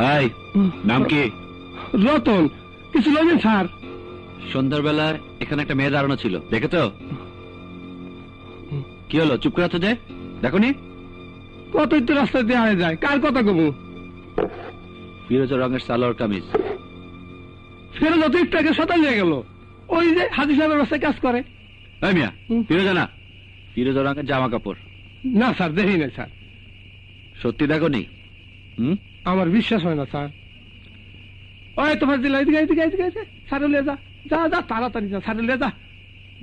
এই নাম কি? রতন। কিছু লাগেন স্যার? সন্ধ্যার বেলা এখানে একটা মেয়ে দাঁড়ানো ছিল, দেখেছো? কি হলো, চুপ করে আছো যে? দেখোনি? কতই তো রাস্তা দিয়ে আড়ে যায়, কার কথা কবু? ফিরোজা রঙের সালোয়ার কামিজ। ফেরত যত একটু আগে সতাল হয়ে গেল, ওই যে হাজি সাহেবের বাসায় কাজ করে। এই মিয়া, ফিরোজা না, ফিরোজা রঙের জামা কাপড়। না স্যার, দেখি না স্যার। সত্যি দেখোনি? আমার বিশ্বাস হয় না স্যার। ওই তোমার দিল, এদিকে এদিকে এদিকে এদিকে স্যার, লিয়ে যা যা যা, তাড়াতাড়ি যা স্যার, লিয়ে যা।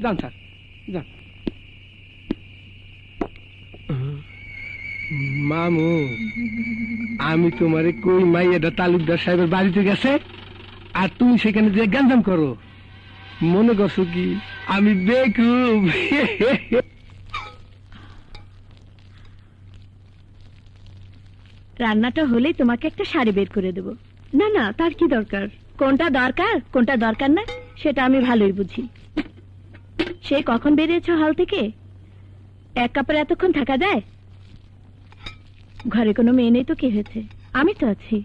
যান স্যার, যান। মামু, আমি তোমারে কই মাইয়াটা তালুকদার সাহেবের বাড়িতে গেছে, আর তুমি সেখানে যে গ্যাঞ্জাম করো, মনে করছো কি আমি বেকুব? রান্নাটা হলেই তোমাকে একটা শাড়ি বের করে দেব। না না, তার কি দরকার? কোনটা দরকার কোনটা দরকার না সেটা আমি ভালোই বুঝি। সে কখন বেরিয়েছ হল থেকে? এক কাপড়ে এতক্ষণ থাকা যায়? ঘরে কোনো মেয়ে নেই তো কি হয়েছে, আমি তো আছি।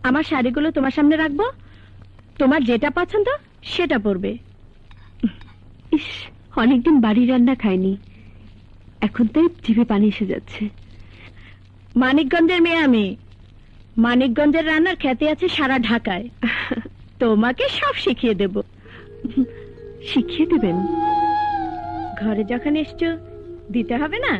আমার শাড়িগুলো তোমার সামনে রাখবো, তোমার যেটা পছন্দ সেটা পরবে। ইস, অনেকদিন বাড়ি রান্না খাইনি, এখন তো জিভে পানি এসে যাচ্ছে। মানিকগঞ্জের মেয়ে আমি, মানিকগঞ্জের রান্নার খ্যাতি আছে সারা ঢাকায়। তোমাকে সব শিখিয়ে দেব। শিখিয়ে দেবেন? ঘরে যখন এসছো দিতে হবে না?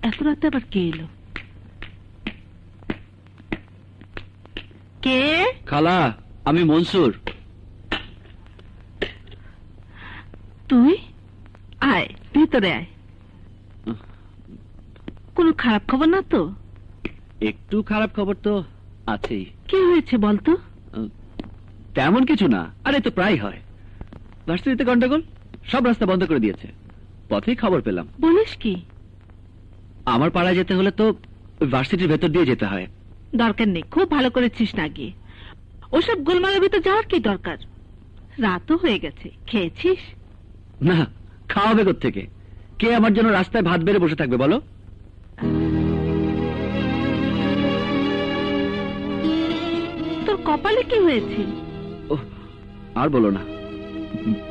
এত রাতে আবার কে এলো? কে? খালা, আমি মনসুর। তুই আয়, ভিতরে আয়। কোনো খারাপ খবর না তো? একটু খারাপ খবর তো আছেই। কি হয়েছে বলতো? তেমন কিছু না, আরে তো প্রায় হয়। ভার্সিটিতে গন্ডগোল, সব রাস্তা বন্ধ করে দিয়েছে। পথেই খবর পেলাম। বলিস কি? আমার পাড়ায় যেতে হলে তো ভার্সিটির ভেতর দিয়ে যেতে হয়। দরকার নেই, খুব ভালো করেছিস না গিয়ে। ওসব গোলমালের ভিতর যাওয়ার কি দরকার? রাতও হয়ে গেছে, খেয়েছিস? না, খাওয়াবে থেকে? কে আমার জন্য রাস্তায় ভাত বেড়ে বসে থাকবে বলো? তোর কপালে কি হয়েছে? আর বলো না,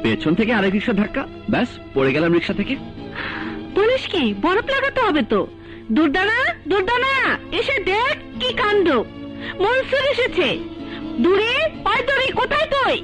পেছন থেকে আরেক রিক্সা ধাক্কা, ব্যাস পড়ে গেলাম রিক্সা থেকে। বলিস কি? বরফ লাগাতে হবে তো। দুর্দানা, দুর্দানা, এসে দেখ কি কাণ্ড। মনসুর এসেছে। দূরে পায় দড়ি, কোথায় তুই?